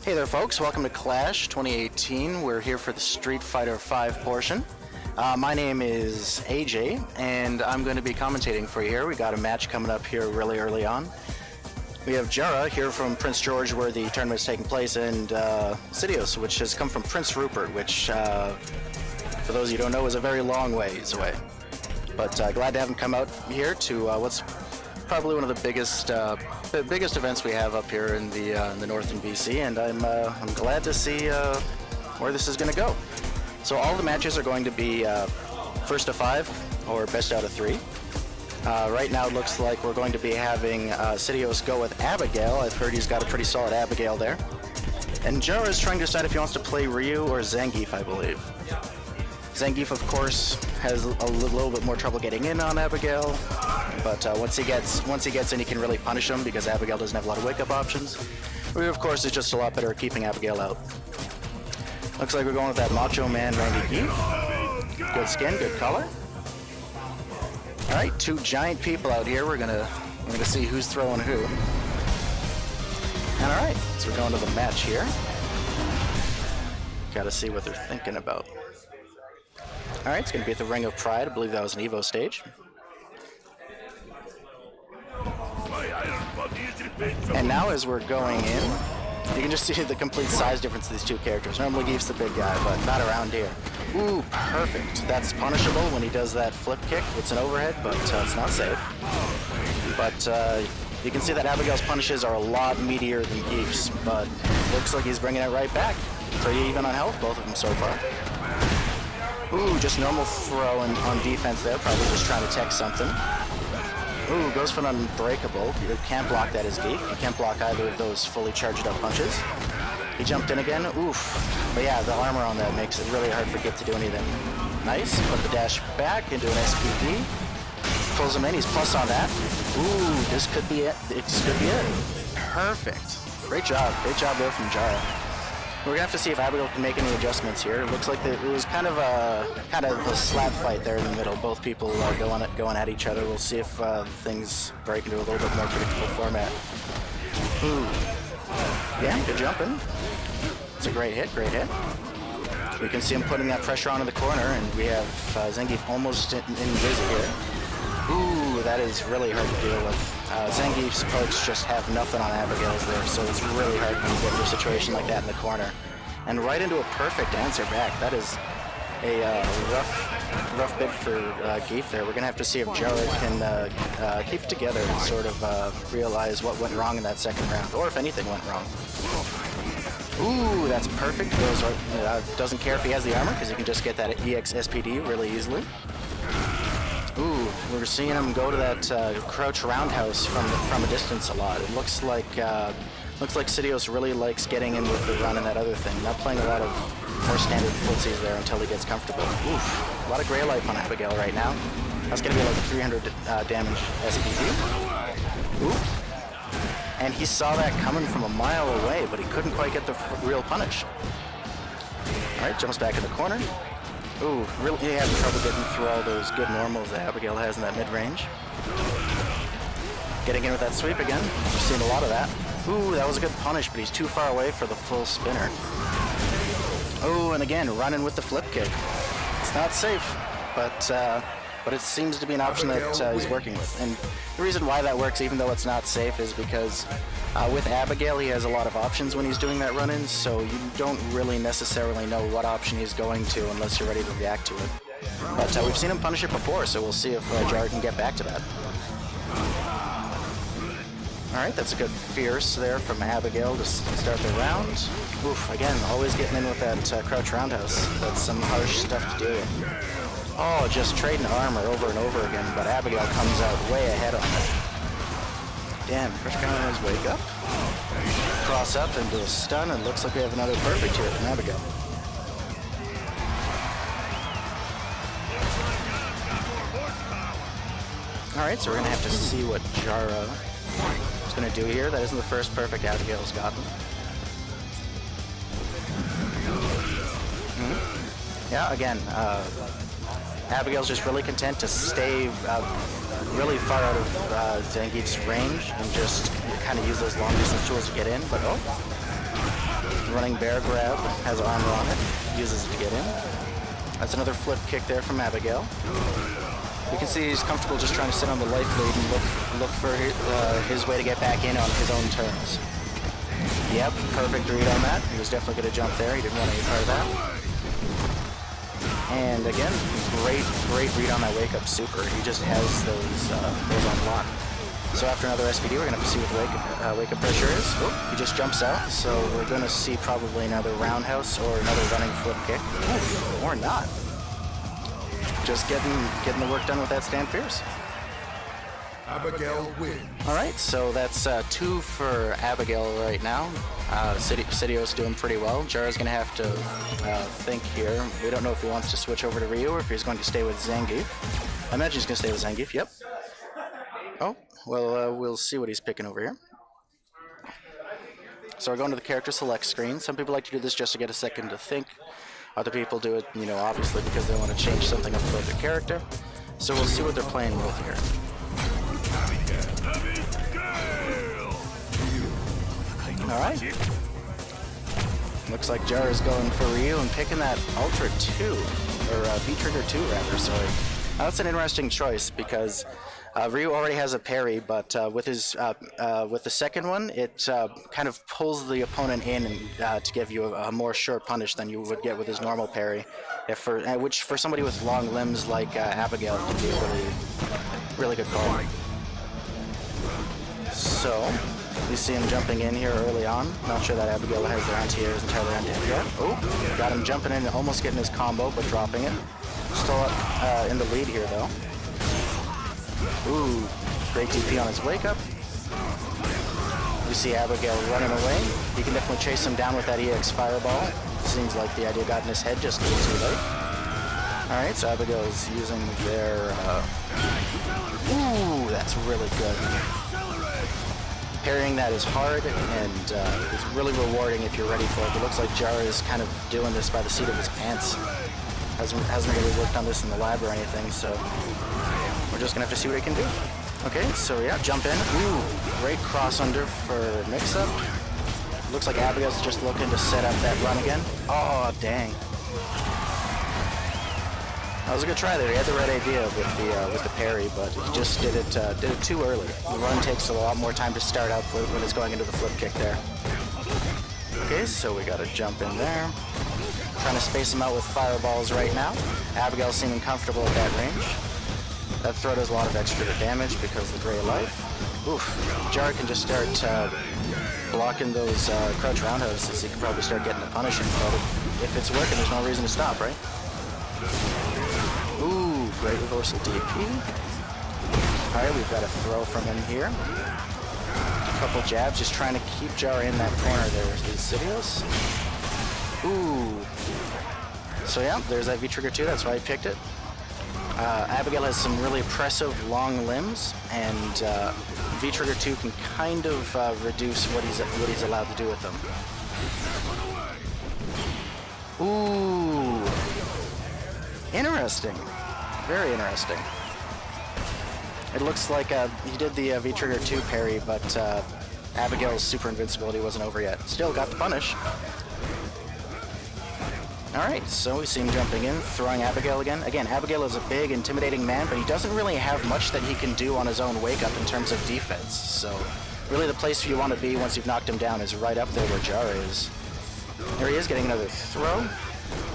Hey there folks, welcome to Clash 2018. We're here for the Street Fighter V portion. My name is AJ, and I'm going to be commentating for you here. We got a match coming up here really early on. We have Jara here from Prince George, where the tournament's taking place, and Cydios, which has come from Prince Rupert, which, for those of you who don't know, is a very long ways away. But glad to have him come out here to what's probably one of the biggest events we have up here in the northern BC, and I'm glad to see where this is going to go. So all the matches are going to be first to 5 or best out of 3. Right now it looks like we're going to be having Cydios go with Abigail. I've heard he's got a pretty solid Abigail there. And Jara is trying to decide if he wants to play Ryu or Zangief, I believe. Zangief, of course, has a little bit more trouble getting in on Abigail, but once he gets in, he can really punish him because Abigail doesn't have a lot of wake-up options. Ryu, of course, is just a lot better at keeping Abigail out. Looks like we're going with that Macho Man Randy Geef. Good skin, good color. All right, 2 giant people out here. We're gonna see who's throwing who. And all right, so we're going to the match here. Got to see what they're thinking about. All right, it's going to be at the Ring of Pride. I believe that was an Evo stage. And now as we're going in, you can just see the complete size difference of these 2 characters. Normally Geef's the big guy, but not around here. Ooh, perfect. That's punishable when he does that flip kick. It's an overhead, but it's not safe. But you can see that Abigail's punishes are a lot meatier than Geef's, but looks like he's bringing it right back. Pretty even on health, both of them so far. Ooh, just normal throw on defense there, probably just trying to tech something. Ooh, goes for an unbreakable. You can't block that as Geef. You can't block either of those fully charged up punches. He jumped in again. Oof. But yeah, the armor on that makes it really hard for Geef to do anything. Nice. Put the dash back into an SPD. Pulls him in. He's plus on that. Ooh, this could be it. This could be it. Perfect. Great job. Great job there from Jara. We're gonna have to see if Abigail can make any adjustments here. It looks like it was kind of a slap fight there in the middle. Both people going at each other. We'll see if things break into a little bit more predictable format. Ooh, yeah, good jumping. It's a great hit, great hit. We can see him putting that pressure onto the corner, and we have Zangief almost in visit here. Ooh, that is really hard to deal with. Zangief's pokes just have nothing on Abigail's there, so it's really hard when you get into a situation like that in the corner. And right into a perfect answer back. That is a rough bit for Geef there. We're going to have to see if Jara can keep it together and sort of realize what went wrong in that second round, or if anything went wrong. Ooh, that's perfect. Goes right, doesn't care if he has the armor, because he can just get that EX SPD really easily. Ooh, we're seeing him go to that crouch roundhouse from a distance a lot. It looks like Cydios really likes getting in with the run and that other thing. Not playing a lot of more standard footsies there until he gets comfortable. Oof, a lot of gray life on Abigail right now. That's gonna be like 300 damage SPD. Ooh, and he saw that coming from a mile away, but he couldn't quite get the real punish. All right, jumps back in the corner. Ooh, really having trouble getting through all those good normals that Abigail has in that mid-range. Getting in with that sweep again. We've seen a lot of that. Ooh, that was a good punish, but he's too far away for the full spinner. Ooh, and again, running with the flip kick. It's not safe, but it seems to be an option that he's working with. And the reason why that works, even though it's not safe, is because with Abigail, he has a lot of options when he's doing that run-in, so you don't really necessarily know what option he's going to unless you're ready to react to it. But we've seen him punish it before, so we'll see if Jara can get back to that. All right, that's a good fierce there from Abigail to start the round. Oof, again, always getting in with that crouch roundhouse. That's some harsh stuff to do with. Oh, just trading armor over and over again, but Abigail comes out way ahead on it. Damn, pressure counter on his wake up. Cross up into a stun, and looks like we have another perfect here from Abigail. Alright, so we're going to have to see what Jara is going to do here. That isn't the first perfect Abigail's gotten. Yeah, again, Abigail's just really content to stay really far out of Zangief's range and just kind of use those long distance tools to get in, but oh. Running bear grab, has armor on it, uses it to get in. That's another flip kick there from Abigail. You can see he's comfortable just trying to sit on the life lead and look for his way to get back in on his own terms. Yep, perfect read on that. He was definitely going to jump there. He didn't want any part of that. And again, great read on that wake-up super. He just has those on lock. So after another SPD, we're going to see what wake-up pressure is. Oh, he just jumps out, so we're going to see probably another roundhouse or another running flip kick. Oof, or not. Just getting the work done with that stand fierce. Abigail wins. All right, so that's 2 for Abigail right now. Cydios doing pretty well. Jara's going to have to think here. We don't know if he wants to switch over to Ryu or if he's going to stay with Zangief. I imagine he's going to stay with Zangief, yep. Oh, well, we'll see what he's picking over here. So we're going to the character select screen. Some people like to do this just to get a second to think. Other people do it, obviously because they want to change something up about their character. So we'll see what they're playing with here. Alright. Looks like Jara's going for Ryu and picking that Ultra 2, or V-Trigger 2 rather, sorry. That's an interesting choice because Ryu already has a parry, but with the second one, it kind of pulls the opponent in and, to give you a more sure punish than you would get with his normal parry, which for somebody with long limbs like Abigail can be a really good call. So, you see him jumping in here early on. Not sure that Abigail has their anti-airs entirely on deck yet. Oh, got him jumping in, almost getting his combo, but dropping it. Still up in the lead here, though. Ooh, great DP on his wake-up. You see Abigail running away. You can definitely chase him down with that EX Fireball. Seems like the idea got in his head just a little too late. Alright, so Abigail's using their... Ooh, that's really good. Parrying that is hard, and it's really rewarding if you're ready for it. It looks like Jara is kind of doing this by the seat of his pants. Hasn't really worked on this in the lab or anything, so we're just going to have to see what he can do. Okay, so yeah, jump in. Ooh, great cross under for mix-up. Looks like Abigail's just looking to set up that run again. Oh, dang. That was a good try there. He had the right idea with the parry, but he just did it too early. The run takes a lot more time to start out when it's going into the flip kick there. Okay, so we got to jump in there. Trying to space him out with fireballs right now. Abigail seeming comfortable at that range. That throw does a lot of extra damage because of the gray life. Oof. Jara can just start blocking those crouch roundhouses. He can probably start getting the punish in, but if it's working, there's no reason to stop, right? Ooh, great reversal DP. Alright, we've got a throw from him here. A couple jabs, just trying to keep Jara in that corner there with Cydios. Ooh. So yeah, there's that V-Trigger 2, that's why I picked it. Abigail has some really impressive long limbs, and V-Trigger 2 can kind of reduce what he's allowed to do with them. Ooh. Interesting. Very interesting. It looks like he did the V-Trigger 2 parry, but Abigail's super invincibility wasn't over yet. Still got the punish. Alright, so we see him jumping in, throwing Abigail again. Again, Abigail is a big, intimidating man, but he doesn't really have much that he can do on his own wake-up in terms of defense. So, really the place you want to be once you've knocked him down is right up there where Jara is. There he is, getting another throw.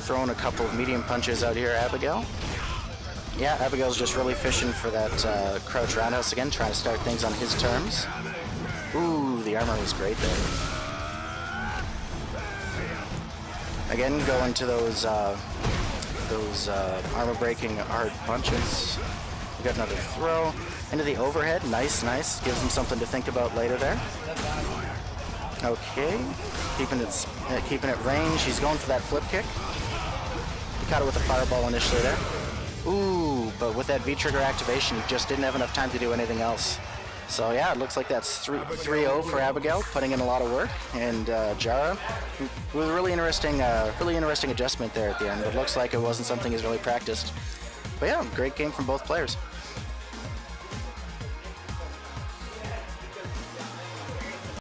Throwing a couple of medium punches out here, Abigail. Yeah, Abigail's just really fishing for that crouch roundhouse again, trying to start things on his terms. Ooh, the armor was great there. Again, going to those armor-breaking hard punches. We got another throw into the overhead. Nice, nice. Gives him something to think about later there. Okay, keeping it range. He's going for that flip kick. He caught it with a fireball initially there. Ooh, but with that V-Trigger activation, he just didn't have enough time to do anything else. So yeah, it looks like that's 3-0 for Abigail, putting in a lot of work. And Jara, with a really interesting adjustment there at the end. It looks like it wasn't something he's really practiced. But yeah, great game from both players.